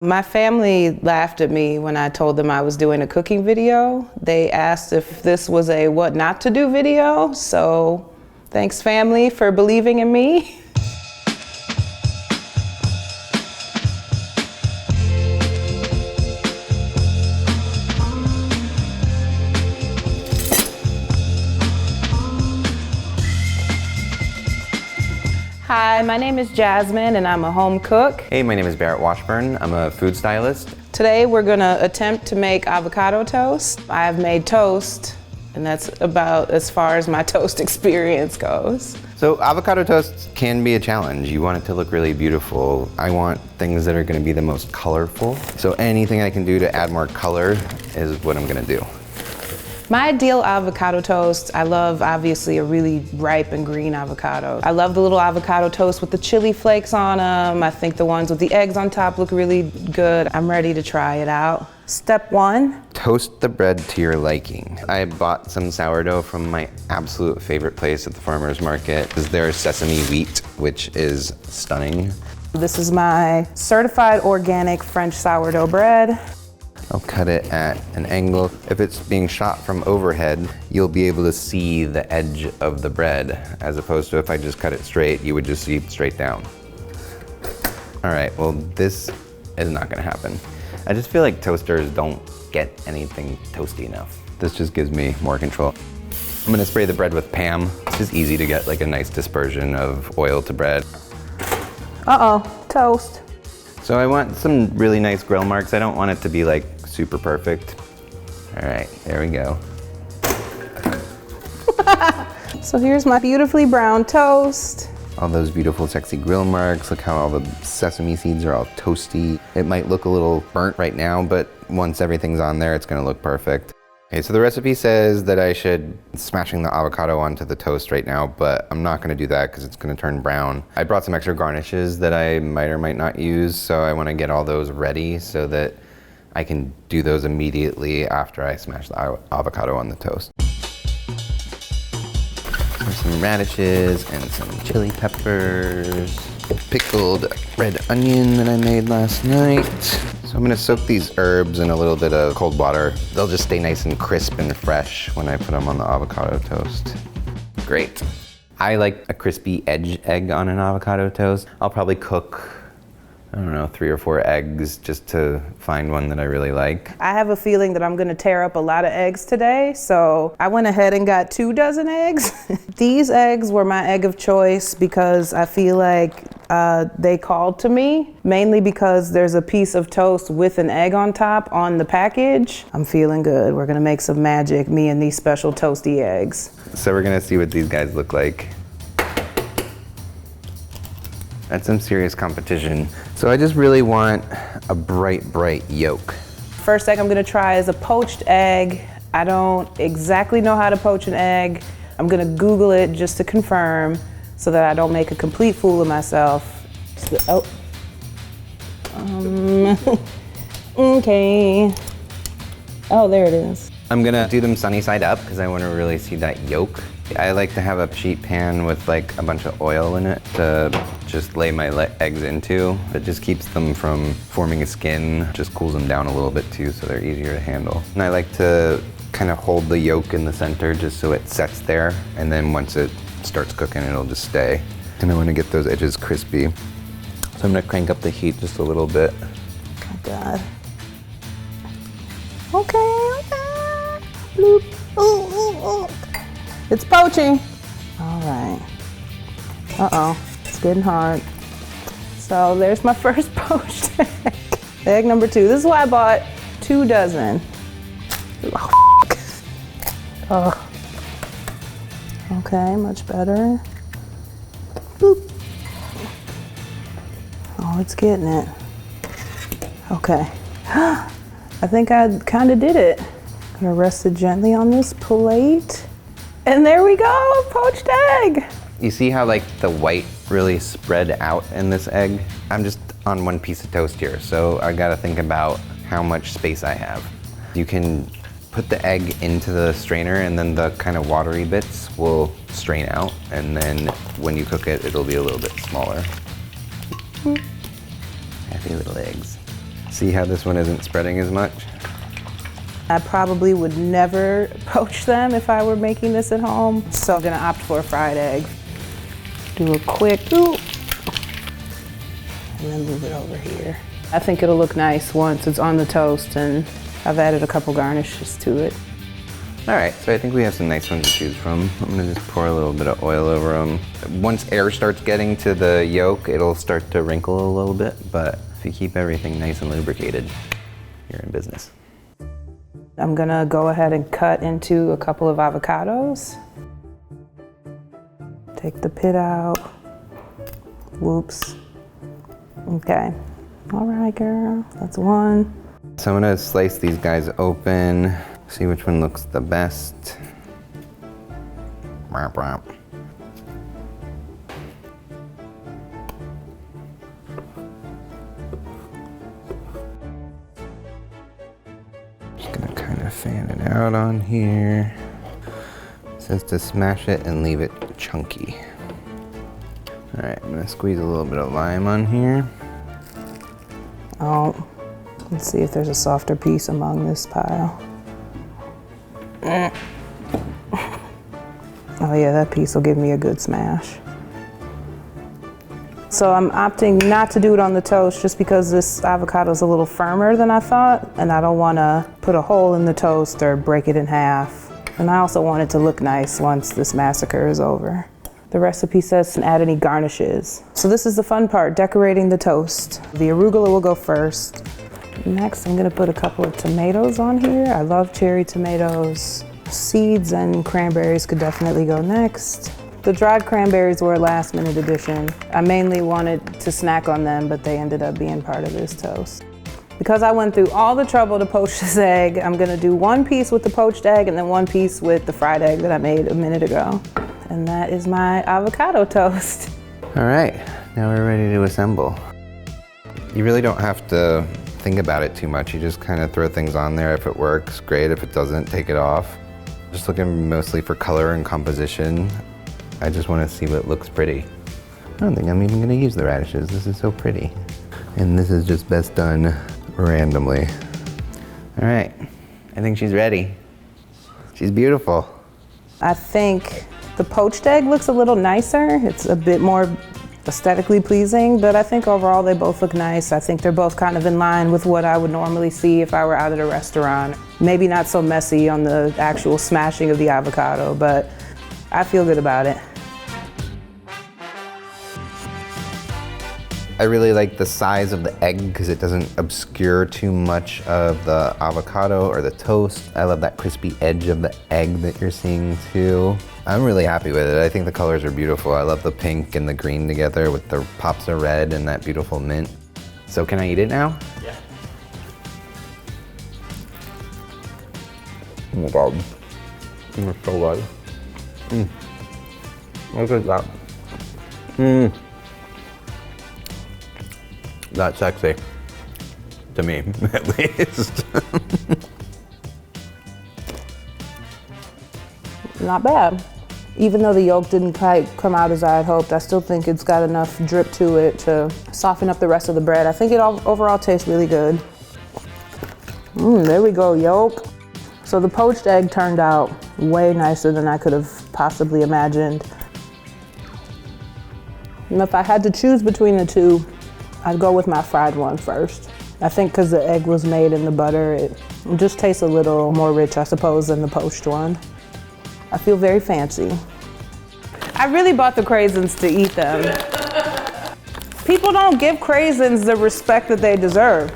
My family laughed at me when I told them I was doing a cooking video. They asked if this was a what not to do video, so thanks family for believing in me. Hi, my name is Jasmine and I'm a home cook. Hey, my name is Barrett Washburn. I'm a food stylist. Today we're gonna attempt to make avocado toast. I've made toast and that's about as far as my toast experience goes. So avocado toast can be a challenge. You want it to look really beautiful. I want things that are gonna be the most colorful. So anything I can do to add more color is what I'm gonna do. My ideal avocado toast, I love obviously a really ripe and green avocado. I love the little avocado toast with the chili flakes on them. I think the ones with the eggs on top look really good. I'm ready to try it out. Step one. Toast the bread to your liking. I bought some sourdough from my absolute favorite place at the farmer's market. This is their sesame wheat, which is stunning. This is my certified organic French sourdough bread. I'll cut it at an angle. If it's being shot from overhead, you'll be able to see the edge of the bread, as opposed to if I just cut it straight, you would just see it straight down. All right, well, this is not gonna happen. I just feel like toasters don't get anything toasty enough. This just gives me more control. I'm gonna spray the bread with Pam. It's just easy to get like a nice dispersion of oil to bread. Uh-oh, toast. So I want some really nice grill marks. I don't want it to be like super perfect. All right, there we go. So here's my beautifully brown toast. All those beautiful, sexy grill marks. Look how all the sesame seeds are all toasty. It might look a little burnt right now, but once everything's on there, it's gonna look perfect. Okay, so the recipe says that I should smashing the avocado onto the toast right now, but I'm not gonna do that because it's gonna turn brown. I brought some extra garnishes that I might or might not use, so I wanna get all those ready so that I can do those immediately after I smash the avocado on the toast. Some radishes and some chili peppers. Pickled red onion that I made last night. So I'm gonna soak these herbs in a little bit of cold water. They'll just stay nice and crisp and fresh when I put them on the avocado toast. Great. I like a crispy edge egg on an avocado toast. I'll probably cook, I don't know, 3 or 4 eggs just to find one that I really like. I have a feeling that I'm gonna tear up a lot of eggs today, so I went ahead and got 2 dozen eggs. These eggs were my egg of choice because I feel like they called to me, mainly because there's a piece of toast with an egg on top on the package. I'm feeling good. We're gonna make some magic, me and these special toasty eggs. So we're gonna see what these guys look like. That's some serious competition. So I just really want a bright yolk. First egg I'm gonna try is a poached egg. I don't exactly know how to poach an egg. I'm gonna Google it just to confirm so that I don't make a complete fool of myself. Oh. Okay. Oh, there it is. I'm gonna do them sunny side up because I wanna really see that yolk. I like to have a sheet pan with like a bunch of oil in it to just lay my eggs into. It just keeps them from forming a skin, just cools them down a little bit too so they're easier to handle. And I like to kind of hold the yolk in the center just so it sets there, and then once it starts cooking it'll just stay. And I want to get those edges crispy. So I'm gonna crank up the heat just a little bit. Oh God. Okay. Bloop. Ooh. It's poaching. All right. Uh-oh, it's getting hard. So there's my first poached egg. Egg number 2. This is why I bought 2 dozen. Oh. Okay, much better. Boop. Oh, it's getting it. Okay. I think I kind of did it. Gonna rest it gently on this plate. And there we go, poached egg. You see how like the white really spread out in this egg? I'm just on one piece of toast here, so I gotta think about how much space I have. You can put the egg into the strainer and then the kind of watery bits will strain out, and then when you cook it, it'll be a little bit smaller. Happy little eggs. See how this one isn't spreading as much? I probably would never poach them if I were making this at home. So I'm gonna opt for a fried egg. Do a quick oop, and then move it over here. I think it'll look nice once it's on the toast and I've added a couple garnishes to it. All right, so I think we have some nice ones to choose from. I'm gonna just pour a little bit of oil over them. Once air starts getting to the yolk, it'll start to wrinkle a little bit, but if you keep everything nice and lubricated, you're in business. I'm gonna go ahead and cut into a couple of avocados. Take the pit out. Whoops. Okay. All right, girl, that's one. So I'm gonna slice these guys open, see which one looks the best. Womp womp. Just gonna kind of fan it out on here. It says to smash it and leave it chunky. All right, I'm gonna squeeze a little bit of lime on here. Oh, let's see if there's a softer piece among this pile. Oh yeah, that piece will give me a good smash. So I'm opting not to do it on the toast just because this avocado is a little firmer than I thought, and I don't want to put a hole in the toast or break it in half. And I also want it to look nice once this massacre is over. The recipe says to add any garnishes. So this is the fun part, decorating the toast. The arugula will go first. Next, I'm gonna put a couple of tomatoes on here. I love cherry tomatoes. Seeds and cranberries could definitely go next. The dried cranberries were a last minute addition. I mainly wanted to snack on them, but they ended up being part of this toast. Because I went through all the trouble to poach this egg, I'm gonna do one piece with the poached egg and then one piece with the fried egg that I made a minute ago. And that is my avocado toast. All right, now we're ready to assemble. You really don't have to think about it too much. You just kind of throw things on there. If it works, great. If it doesn't, take it off. Just looking mostly for color and composition. I just want to see what looks pretty. I don't think I'm even gonna use the radishes. This is so pretty. And this is just best done randomly. All right, I think she's ready. She's beautiful. I think the poached egg looks a little nicer. It's a bit more aesthetically pleasing, but I think overall they both look nice. I think they're both kind of in line with what I would normally see if I were out at a restaurant. Maybe not so messy on the actual smashing of the avocado, but I feel good about it. I really like the size of the egg because it doesn't obscure too much of the avocado or the toast. I love that crispy edge of the egg that you're seeing too. I'm really happy with it. I think the colors are beautiful. I love the pink and the green together with the pops of red and that beautiful mint. So can I eat it now? Yeah. Oh my God. It's so good. Look at that. That's sexy. To me, at least. Not bad. Even though the yolk didn't quite come out as I had hoped, I still think it's got enough drip to it to soften up the rest of the bread. I think it overall tastes really good. There we go, yolk. So the poached egg turned out way nicer than I could have possibly imagined. And if I had to choose between the two, I'd go with my fried one first. I think because the egg was made in the butter, it just tastes a little more rich, I suppose, than the poached one. I feel very fancy. I really bought the craisins to eat them. People don't give craisins the respect that they deserve.